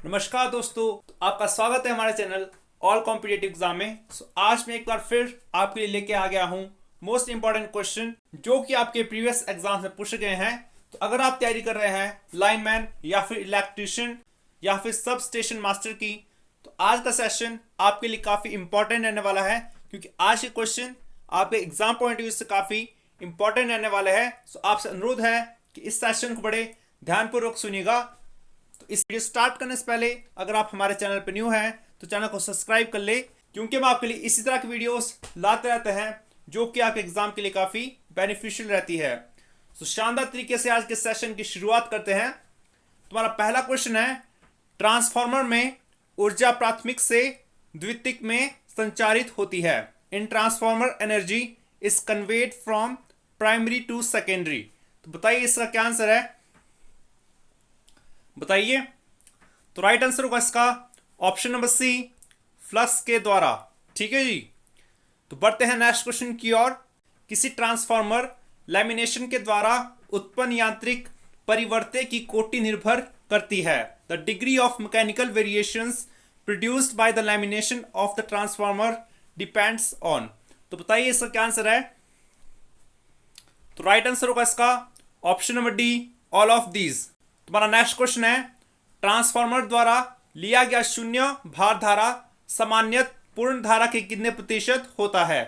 नमस्कार दोस्तों, तो आपका स्वागत है हमारे चैनल ऑल कॉम्पिटिटिव एग्जाम में। आज मैं एक बार फिर आपके लिए लेके आ गया हूँ मोस्ट इंपॉर्टेंट क्वेश्चन जो कि आपके प्रीवियस एग्जाम में पूछे गए हैं। तो अगर आप तैयारी कर रहे हैं लाइनमैन या फिर इलेक्ट्रीशियन या फिर सब स्टेशन मास्टर की, तो आज का सेशन आपके लिए काफ़ी इंपॉर्टेंट रहने वाला है, क्योंकि आज के क्वेश्चन आपके एग्जाम पॉइंट ऑफ व्यू से काफ़ी इंपॉर्टेंट रहने वाले हैं। तो आपसे अनुरोध है कि इस सेशन को बड़े ध्यानपूर्वक सुनिएगा। तो इस वीडियो स्टार्ट करने से पहले अगर आप हमारे चैनल पर न्यू हैं तो चैनल को सब्सक्राइब कर ले, क्योंकि हम आपके लिए इसी तरह की वीडियोस लाते रहते हैं जो कि आपके एग्जाम के लिए काफ़ी बेनिफिशियल रहती है। तो शानदार तरीके से आज के सेशन की शुरुआत करते हैं। तुम्हारा पहला क्वेश्चन है, ट्रांसफार्मर में ऊर्जा प्राथमिक से द्वितीयक में संचारित होती है। In transformer energy is conveyed from primary to secondary. तो बताइए इसका क्या आंसर है, बताइए। तो राइट आंसर होगा इसका ऑप्शन नंबर सी, फ्लक्स के द्वारा। ठीक है जी। तो बढ़ते हैं नेक्स्ट क्वेश्चन की ओर। किसी ट्रांसफार्मर लैमिनेशन के द्वारा उत्पन्न यांत्रिक परिवर्तन की कोटि निर्भर करती है। The degree of mechanical variations produced by the lamination of the transformer depends on. तो बताइए इसका क्या आंसर है। तो राइट आंसर होगा इसका option number D, all of these. तुम्हारा नेक्स्ट क्वेश्चन है, ट्रांसफार्मर द्वारा लिया गया शून्य भार धारा सामान्यतः पूर्ण धारा के कितने प्रतिशत होता है।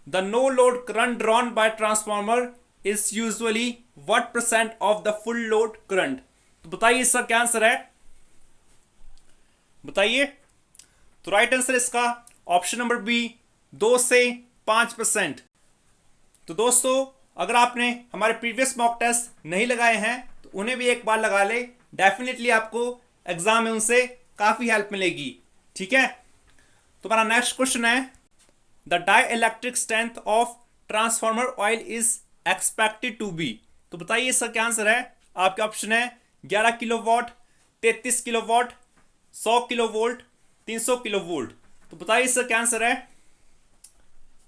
The no load current drawn by transformer is usually what percent of the full load current. तो बताइए इसका क्या आंसर है, बताइए। तो राइट आंसर इसका ऑप्शन नंबर बी, 2 से 5%। तो दोस्तों, अगर आपने हमारे प्रीवियस मॉक टेस्ट नहीं लगाए हैं तो उन्हें भी एक बार लगा ले, डेफिनेटली आपको एग्जाम में उनसे काफ़ी हेल्प मिलेगी। ठीक है। तो हमारा नेक्स्ट क्वेश्चन है, the dielectric strength of transformer oil is expected to be. तो बताइए इसका क्या आंसर है। आपके ऑप्शन है 11 किलोवाट, 33 किलोवाट, 100 किलोवोल्ट, 300 किलोवोल्ट। तो बताइए इसका क्या आंसर है,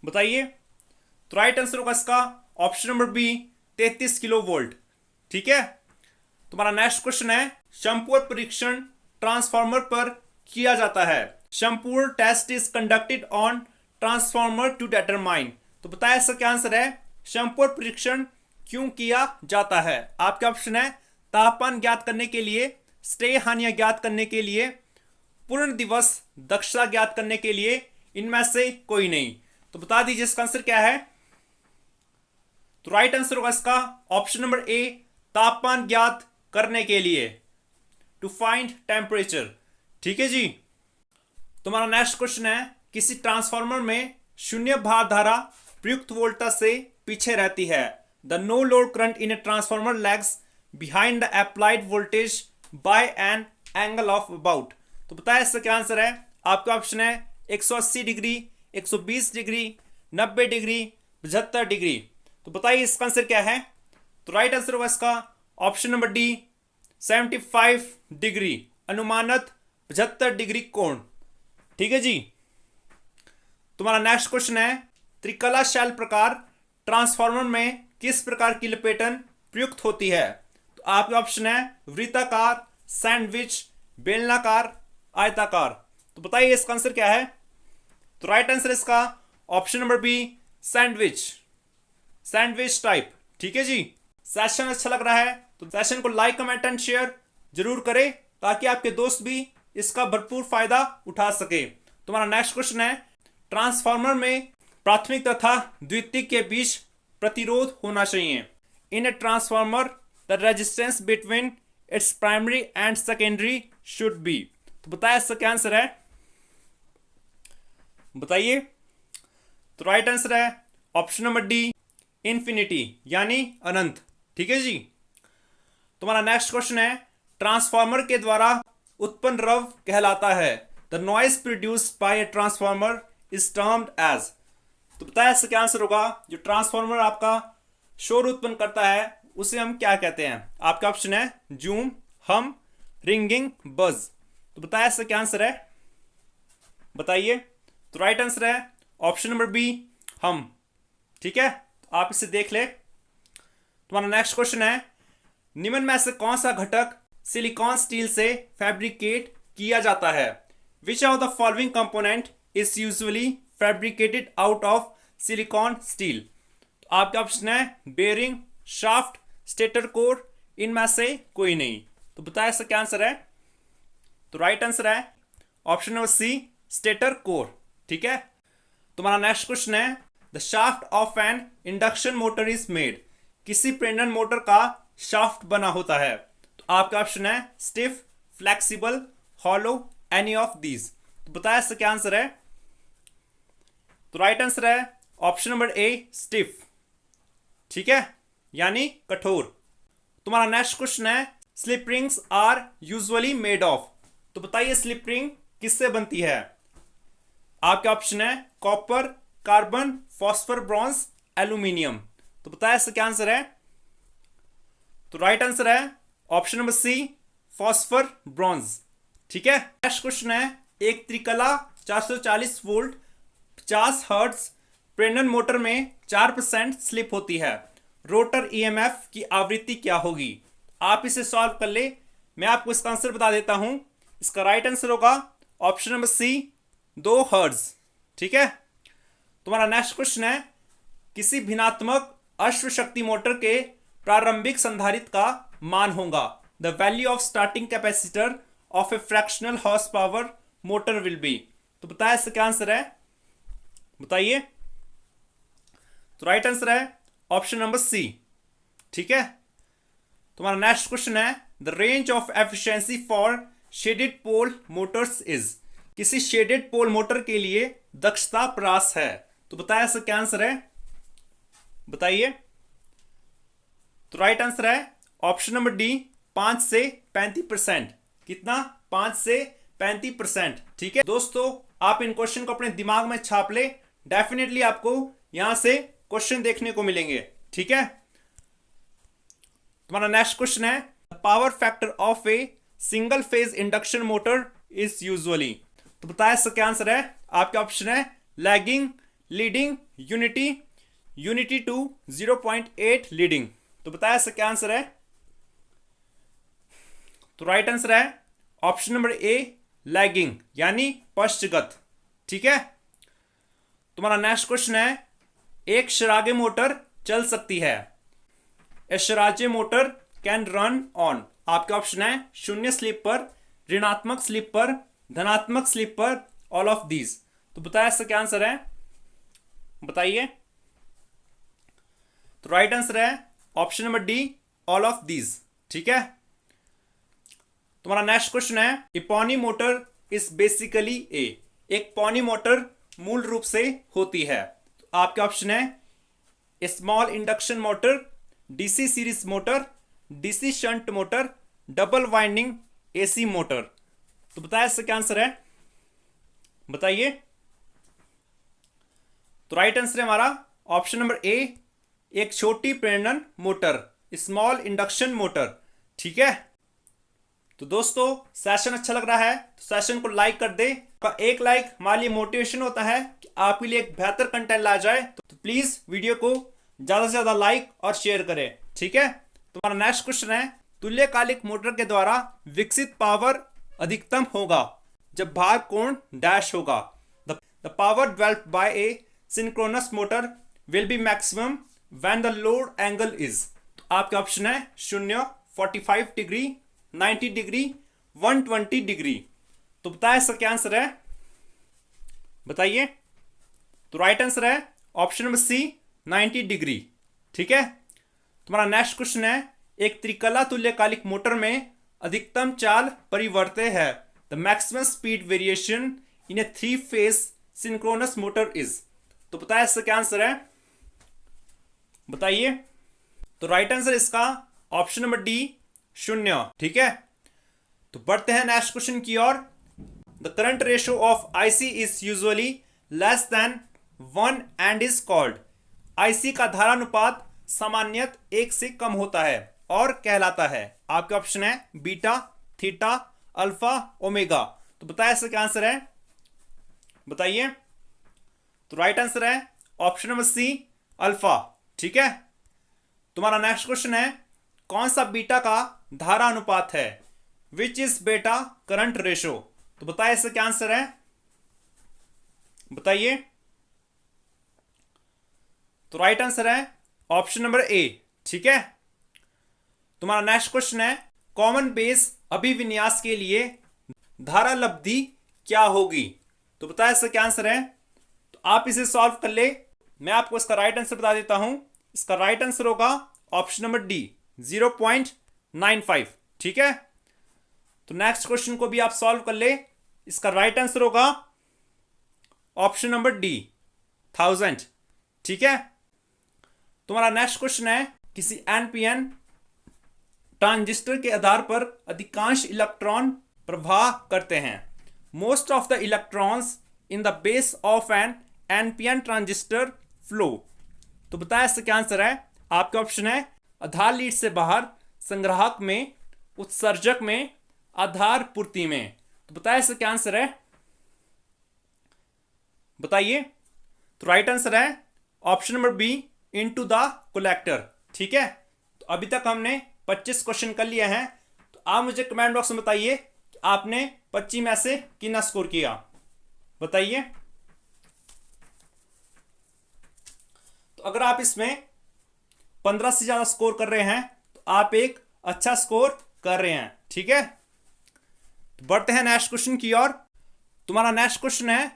बताइए। तो राइट आंसर होगा इसका ऑप्शन नंबर बी, 33 किलोवोल्ट। ठीक है। तुम्हारा नेक्स्ट क्वेश्चन है, संपूर्ण परीक्षण ट्रांसफार्मर पर किया जाता है। संपूर्ण test is conducted on transformer to determine. तो बताया इसका क्या आंसर है। संपूर्ण परीक्षण क्यों किया जाता है। आपके ऑप्शन है तापमान ज्ञात करने के लिए, स्टे हानियां ज्ञात करने के लिए, पूर्ण दिवस दक्षता ज्ञात करने के लिए, इनमें से कोई नहीं। तो बता दीजिए इसका आंसर क्या है। तो राइट आंसर होगा इसका ऑप्शन नंबर ए, तापमान ज्ञात करने के लिए, टू फाइंड टेम्परेचर। ठीक है जी। तुम्हारा नेक्स्ट क्वेश्चन है, किसी ट्रांसफार्मर में शून्य भार धारा प्रयुक्त वोल्टेज से पीछे रहती है। The no load current in a transformer lags behind the applied voltage by an angle of about. तो बताया इसका क्या आंसर है। आपका ऑप्शन है 180 डिग्री, 120 डिग्री, 90 डिग्री, 75 डिग्री। तो बताइए इसका आंसर क्या है। तो राइट आंसर होगा इसका ऑप्शन नंबर डी, 75 डिग्री, अनुमानित 75 डिग्री कोण। ठीक है जी। तुम्हारा नेक्स्ट क्वेश्चन है, त्रिकला शैल प्रकार ट्रांसफार्मर में किस प्रकार की लपेटन प्रयुक्त होती है। तो आपके ऑप्शन है वृत्ताकार, सैंडविच, बेलनाकार, आयताकार। तो बताइए इसका आंसर क्या है। तो राइट आंसर इसका option number B, sandwich, sandwich type. ठीक है जी। सेशन अच्छा लग रहा है तो सेशन को लाइक, कमेंट एंड शेयर जरूर करें, ताकि आपके दोस्त भी इसका भरपूर फायदा उठा सके। तुम्हारा नेक्स्ट क्वेश्चन है, ट्रांसफार्मर में प्राथमिक तथा द्वितीयक के बीच प्रतिरोध होना चाहिए। In a transformer the resistance between its primary and secondary should be. तो बताया इसका क्या आंसर है, बताइए। तो राइट आंसर है ऑप्शन नंबर डी, इन्फिनिटी, यानी अनंत। ठीक है जी। तुम्हारा नेक्स्ट क्वेश्चन है, ट्रांसफार्मर के द्वारा उत्पन्न द्रव कहलाता है। The noise produced by a transformer is termed as. तो बताया इसका क्या आंसर होगा। जो ट्रांसफार्मर आपका शोर उत्पन्न करता है उसे हम क्या कहते हैं। आपका ऑप्शन है जूम, हम, रिंगिंग, बज। तो बताया इसका क्या आंसर है, बताइए। तो राइट आंसर है ऑप्शन नंबर बी, हम। ठीक है। तो आप इसे देख ले। तुम्हारा नेक्स्ट क्वेश्चन है, निम्न में से कौन सा घटक सिलिकॉन स्टील से फैब्रिकेट किया जाता है? Which of the following component is usually fabricated out of silicon steel? तो आपके ऑप्शन है बेयरिंग, शाफ्ट, स्टेटर कोर, इनमें से कोई नहीं। तो बताया इसका क्या आंसर है? तो राइट आंसर है option number C, stator core. ठीक है, तुम्हारा नेक्स्ट क्वेश्चन है the shaft of an induction motor is made. किसी प्रेरण मोटर का शाफ्ट बना होता है? तो आपका ऑप्शन है stiff, flexible, hollow, any of these. तो बताया इसका क्या आंसर है? तो राइट आंसर है ऑप्शन नंबर ए, स्टिफ। ठीक है, यानी कठोर। तुम्हारा नेक्स्ट क्वेश्चन है slip rings are usually made of. तो बताइए स्लिप रिंग किससे बनती है? आपके ऑप्शन है copper, carbon, phosphor, bronze, aluminium. तो बताया इसका क्या आंसर है? तो राइट आंसर है option number C, phosphor bronze. ठीक है, नेक्स्ट क्वेश्चन है एक त्रिकला 440 वोल्ट 50 हर्ट्ज प्रेरण मोटर में 4% स्लिप होती है, रोटर ईएमएफ की आवृत्ति क्या होगी? आप इसे सॉल्व कर ले, मैं आपको इसका आंसर बता देता हूं। इसका राइट आंसर होगा ऑप्शन नंबर सी, 2 हर्ट्ज। ठीक है, तुम्हारा नेक्स्ट क्वेश्चन है किसी भिन्नात्मक अश्वशक्ति मोटर के प्रारंभिक संधारित्र का मान होगा। The value of starting capacitor of a fractional horse power motor will be. तो बताया इसका क्या आंसर है? बताइए। तो राइट आंसर है ऑप्शन नंबर सी। ठीक है, तुम्हारा नेक्स्ट क्वेश्चन है the range of efficiency for shaded pole motors is. किसी शेडेड पोल मोटर के लिए दक्षता प्रास है। तो बताया इसका क्या आंसर है? बताइए। तो राइट आंसर है ऑप्शन नंबर डी, 5 से 35%। कितना? 5 से 35%। ठीक है दोस्तों, आप इन क्वेश्चन को अपने दिमाग में छाप ले, डेफिनेटली आपको यहां से क्वेश्चन देखने को मिलेंगे। ठीक है, तुम्हारा नेक्स्ट क्वेश्चन है power factor of a single phase induction motor is usually. तो बताया इसका क्या आंसर है? आपके ऑप्शन है lagging, leading, unity, unity to 0.8 leading. तो बताया इसका क्या आंसर है? तो राइट आंसर है ऑप्शन नंबर ए, लैगिंग, यानी पश्चगत। ठीक है, तुम्हारा नेक्स्ट क्वेश्चन है एक शरागे मोटर चल सकती है। ए शराजे मोटर कैन रन ऑन। आपके ऑप्शन है शून्य स्लिप पर, ऋणात्मक स्लिप पर, धनात्मक स्लिप पर, ऑल ऑफ दीज। तो बताया इसका क्या आंसर है? बताइए। तो राइट आंसर है option number D, all of these. ठीक है, तुम्हारा नेक्स्ट क्वेश्चन है ए पॉनी मोटर इज बेसिकली ए। एक पॉनी मोटर मूल रूप से होती है। तो आपके ऑप्शन है small induction motor, DC series motor, DC shunt motor, double winding AC motor. तो बताया इसका क्या आंसर है? बताइए। तो राइट आंसर है हमारा ऑप्शन नंबर ए, एक छोटी प्रेरण मोटर, स्मॉल इंडक्शन मोटर। ठीक है, तो दोस्तों सेशन अच्छा लग रहा है तो सेशन को लाइक कर दे। एक लाइक हमारे लिए मोटिवेशन होता है कि आपके लिए एक बेहतर कंटेंट ला जाए। तो प्लीज वीडियो को ज्यादा से ज्यादा लाइक और शेयर करें। ठीक है, तुम्हारा नेक्स्ट क्वेश्चन है तुल्यकालिक मोटर के द्वारा विकसित पावर अधिकतम होगा जब भार कोण डैश होगा। The power developed by a synchronous motor will B maximum when the load angle is. तो आपके ऑप्शन है 0, 45 डिग्री, 90 डिग्री, 120 डिग्री। तो बताया इसका क्या आंसर है? बताइए। तो राइट आंसर है ऑप्शन नंबर सी, 90 डिग्री। ठीक है, तुम्हारा नेक्स्ट क्वेश्चन है एक त्रिकला तुल्यकालिक मोटर में अधिकतम चाल परिवर्त्य है। The maximum speed variation in a 3 phase synchronous motor is. तो बताया इसका क्या आंसर है? बताइए। तो राइट आंसर इसका ऑप्शन नंबर डी, 0। ठीक है, तो बढ़ते हैं नेक्स्ट क्वेश्चन की ओर। The current ratio of IC is usually less than 1 and is called. IC का धारानुपात सामान्यत 1 से कम होता है और कहलाता है। आपके ऑप्शन है बीटा, थीटा, अल्फा, ओमेगा। तो बताया इसका क्या आंसर है? बताइए। तो राइट आंसर है ऑप्शन नंबर सी, अल्फा। ठीक है, तुम्हारा नेक्स्ट क्वेश्चन है कौन सा बीटा का धारा अनुपात है? विच इज बेटा करंट रेशो। तो बताइए इसका क्या आंसर है, बताइए। तो राइट आंसर है ऑप्शन नंबर ए। ठीक है, तुम्हारा नेक्स्ट क्वेश्चन है कॉमन बेस अभिविन्यास के लिए धारा लब्धि क्या होगी। तो बताया इसका क्या आंसर है। तो आप इसे सॉल्व कर ले, मैं आपको इसका राइट आंसर बता देता हूं। इसका राइट आंसर होगा ऑप्शन नंबर डी 0.95। ठीक है, तो नेक्स्ट क्वेश्चन को भी आप सॉल्व कर ले, इसका राइट आंसर होगा ऑप्शन नंबर डी 1000। ठीक है, तुम्हारा नेक्स्ट क्वेश्चन है किसी एनपीएन ट्रांजिस्टर के आधार पर अधिकांश इलेक्ट्रॉन प्रवाह करते हैं। Most of the electrons in the base of an NPN transistor flow. तो बताया इसका क्या आंसर है। आपके ऑप्शन है आधार लीड से बाहर, संग्राहक में, उत्सर्जक में, आधार पूर्ति में। तो बताया इसका क्या आंसर है, बताइए। तो राइट आंसर है option number B into the collector. ठीक है, तो अभी तक हमने 25 क्वेश्चन कर लिए हैं। तो आप मुझे कमेंट बॉक्स में बताइए कि आपने 25 में से कितना स्कोर किया, बताइए। तो अगर आप इसमें 15 से ज्यादा स्कोर कर रहे हैं तो आप एक अच्छा स्कोर कर रहे हैं। ठीक है, तो बढ़ते हैं नेक्स्ट क्वेश्चन की ओर। तुम्हारा नेक्स्ट क्वेश्चन है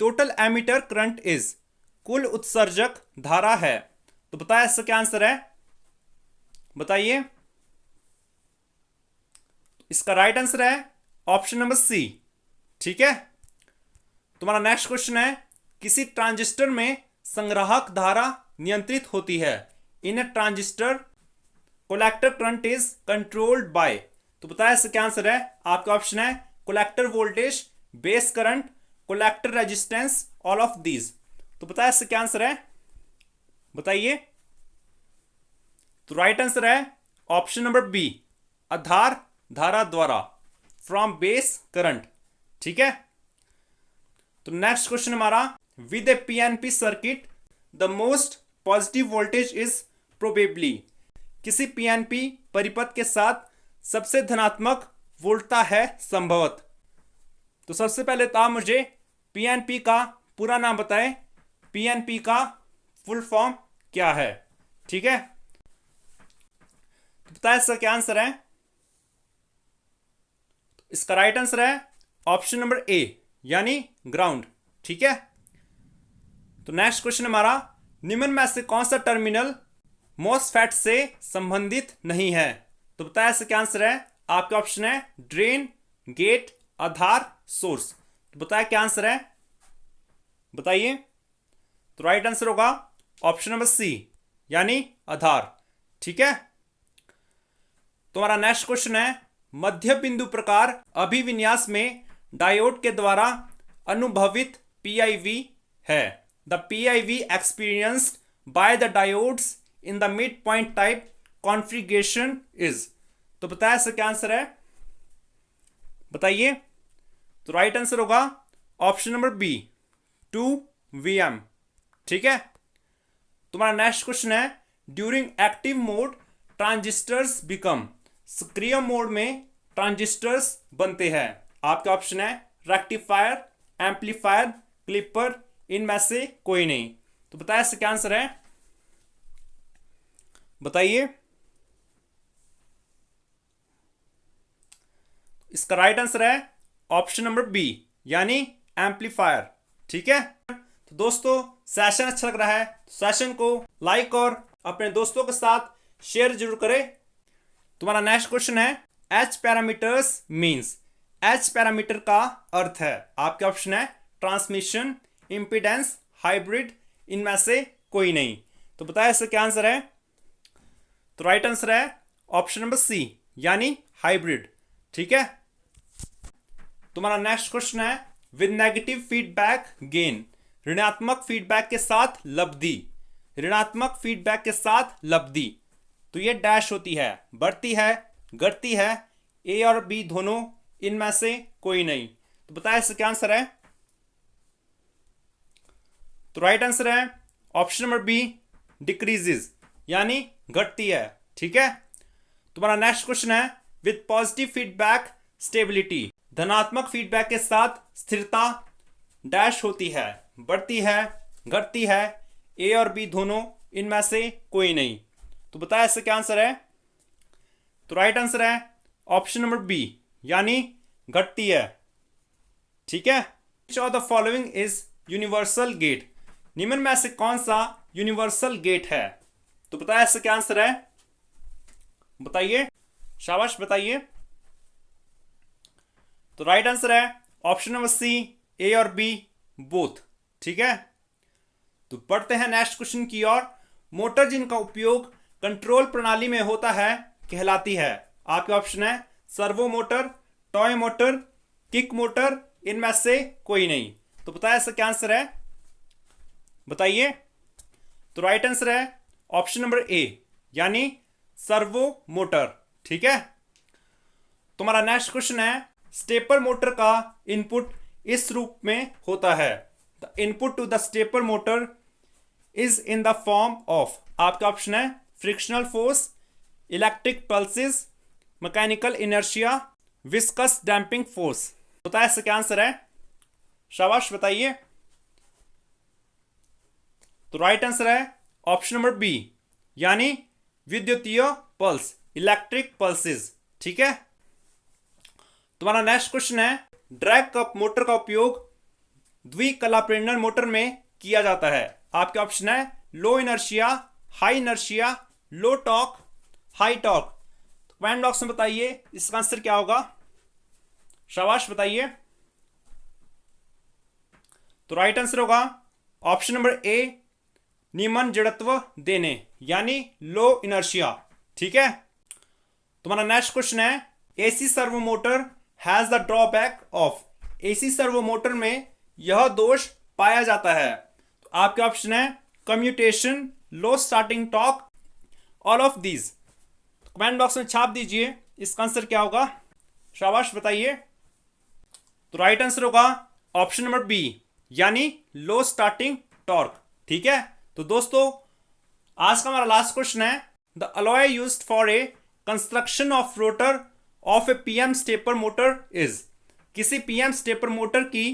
टोटल एमीटर करंट इज, कुल उत्सर्जक धारा है। तो बताया इसका क्या आंसर है, बताइए। इसका राइट आंसर है ऑप्शन नंबर सी। ठीक है, तुम्हारा नेक्स्ट क्वेश्चन है किसी ट्रांजिस्टर में संग्राहक धारा नियंत्रित होती है। In transistor collector current is controlled by. तो बताया इसका क्या आंसर है। आपका ऑप्शन है collector voltage, base current, collector resistance, all of these. तो बताया इसका क्या आंसर है, बताइए। तो राइट आंसर है ऑप्शन नंबर बी आधार धारा द्वारा, फ्रॉम बेस करंट। ठीक है, तो नेक्स्ट क्वेश्चन हमारा with a PNP circuit the most positive voltage is probably. किसी पीएनपी परिपथ के साथ सबसे धनात्मक वोल्टता है संभवत। तो सबसे पहले तो आप मुझे पीएनपी का पूरा नाम बताएं, पीएनपी का फुल फॉर्म क्या है। ठीक है, तो बताया इसका क्या आंसर है। इसका राइट आंसर है ऑप्शन नंबर ए यानी ग्राउंड। ठीक है, तो नेक्स्ट क्वेश्चन हमारा निम्न में से कौन सा टर्मिनल मॉसफेट से संबंधित नहीं है। तो बताया इसका क्या आंसर है। आपके ऑप्शन है ड्रेन, गेट, आधार, सोर्स। तो बताया क्या आंसर है, बताइए। तो राइट आंसर होगा ऑप्शन नंबर सी यानी आधार। ठीक है, तुम्हारा नेक्स्ट क्वेश्चन है मध्य बिंदु प्रकार अभिविन्यास में डायोड के द्वारा अनुभवित पीआईवी है। The PIV experienced by the diodes in the mid point type configuration is. तो बताया इसका क्या आंसर है, बताइए। तो राइट आंसर होगा ऑप्शन नंबर बी 2VM। ठीक है, तुम्हारा नेक्स्ट क्वेश्चन है during active mode transistors become. सक्रिय मोड में ट्रांजिस्टर्स बनते हैं। आपका ऑप्शन है रेक्टिफायर, एम्पलीफायर, क्लिपर, इनमें से कोई नहीं। तो बताया इसका क्या आंसर है, बताइए। इसका राइट आंसर है ऑप्शन नंबर बी यानी एम्पलीफायर। ठीक है, तो दोस्तों सेशन अच्छा लग रहा है तो सेशन को लाइक और अपने दोस्तों के साथ शेयर जरूर करें। तुम्हारा नेक्स्ट क्वेश्चन है H parameters means. H parameter का अर्थ है। आपके ऑप्शन है ट्रांसमिशन, इंपीडेंस, हाइब्रिड, इनमें से कोई नहीं। तो बताया इसका क्या आंसर है। तो राइट आंसर है ऑप्शन नंबर सी यानी हाइब्रिड। ठीक है, तुम्हारा नेक्स्ट क्वेश्चन है विद नेगेटिव फीडबैक गेन। ऋणात्मक फीडबैक के साथ लब्धि, ऋणात्मक फीडबैक के साथ लब्धि। तो ये डैश होती है, बढ़ती है, घटती है, ए और बी दोनों, इनमें से कोई नहीं। तो बताया इसका क्या आंसर है। तो राइट आंसर है ऑप्शन नंबर बी डिक्रीजेस यानी घटती है। ठीक है, तुम्हारा नेक्स्ट क्वेश्चन है विद पॉजिटिव फीडबैक स्टेबिलिटी। धनात्मक फीडबैक के साथ स्थिरता डैश होती है, बढ़ती है, घटती है, ए और बी दोनों, इनमें से कोई नहीं। तो बताया इससे क्या आंसर है? तो राइट आंसर है ऑप्शन नंबर बी, यानी घटती है। ठीक है। Which of the following is universal gate? निम्न में से कौन सा यूनिवर्सल गेट है? तो बताया इससे क्या आंसर है? बताइए, शाबाश बताइए। तो राइट आंसर है ऑप्शन नंबर सी, ए और बी बोथ। ठीक है। तो बढ़ते हैं नेक्स्ट क्वेश्चन की ओर। मोटर जिनका उपयोग कंट्रोल प्रणाली में होता है कहलाती है? आपके ऑप्शन है servo motor, toy motor, kick motor, इनमें से कोई नहीं। तो बताया इसका क्या आंसर है? बताइए। तो राइट आंसर है ऑप्शन नंबर ए, यानी सर्वो मोटर। ठीक है। तुम्हारा नेक्स्ट क्वेश्चन है स्टेपर मोटर का इनपुट इस रूप में होता है। The input to the stepper motor is in the form of, आपका ऑप्शन है frictional force, electric pulses, mechanical inertia, viscous damping force. बताया इसका क्या आंसर है? शाबाश बताइए। तो राइट आंसर है ऑप्शन नंबर बी, यानी विद्युतीय पल्स, इलेक्ट्रिक पल्सेस। ठीक है। तुम्हारा नेक्स्ट क्वेश्चन है ड्रैग कप मोटर का उपयोग द्विकला प्रेरणा मोटर में किया जाता है। आपके ऑप्शन है low inertia, high inertia, low torque, high torque. Comment box में बताइए इसका आंसर क्या होगा। शाबाश बताइए। तो राइट आंसर होगा ऑप्शन नंबर ए, निम्न जड़त्व देने, यानी लो इनर्शिया। ठीक है। तुम्हारा नेक्स्ट क्वेश्चन है AC servo motor has the drawback of, AC servo motor में यह दोष पाया जाता है। तो आपके ऑप्शन है commutation, low starting torque, all of these. Comment box में छाप दीजिए इसका आंसर क्या होगा। शाबाश बताइए। तो राइट आंसर होगा ऑप्शन नंबर बी, यानी लो स्टार्टिंग टॉर्क। ठीक है। तो दोस्तों आज का हमारा लास्ट क्वेश्चन है the alloy used for a construction of rotor of A PM stepper motor is, किसी पीएम स्टेपर मोटर की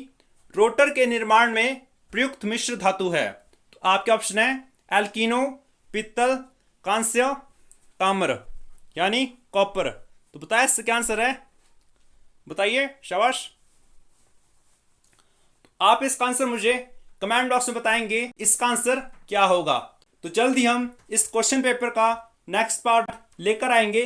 रोटर के निर्माण में प्रयुक्त मिश्र धातु है। तो आपके ऑप्शन है एल्किनो, पित्तल, कांस्य, ताम्र, यानी कॉपर। तो बताया इससे क्या आंसर है? बताइए, शाबाश। आप इसका आंसर मुझे कमेंट बॉक्स में बताएंगे इसका आंसर क्या होगा। तो जल्द ही हम इस क्वेश्चन पेपर का नेक्स्ट पार्ट लेकर आएंगे।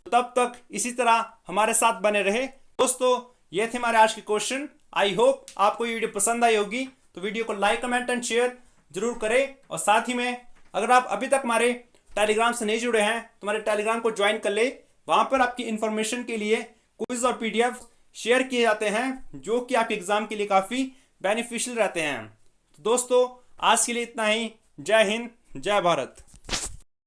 तो तब तक इसी तरह हमारे साथ बने रहे। दोस्तों ये थे हमारे आज के क्वेश्चन। आई होप आपको ये वीडियो पसंद आई होगी। तो वीडियो को लाइक, कमेंट एंड शेयर जरूर करें। और साथ ही में अगर आप अभी तक हमारे टेलीग्राम से नहीं जुड़े हैं तो हमारे टेलीग्राम को ज्वाइन कर ले। वहां पर आपकी इन्फॉर्मेशन के लिए क्विज और पीडीएफ शेयर किए जाते हैं जो कि आपके एग्जाम के लिए काफ़ी बेनिफिशियल रहते हैं। तो दोस्तों आज के लिए इतना ही। जय हिंद, जय भारत।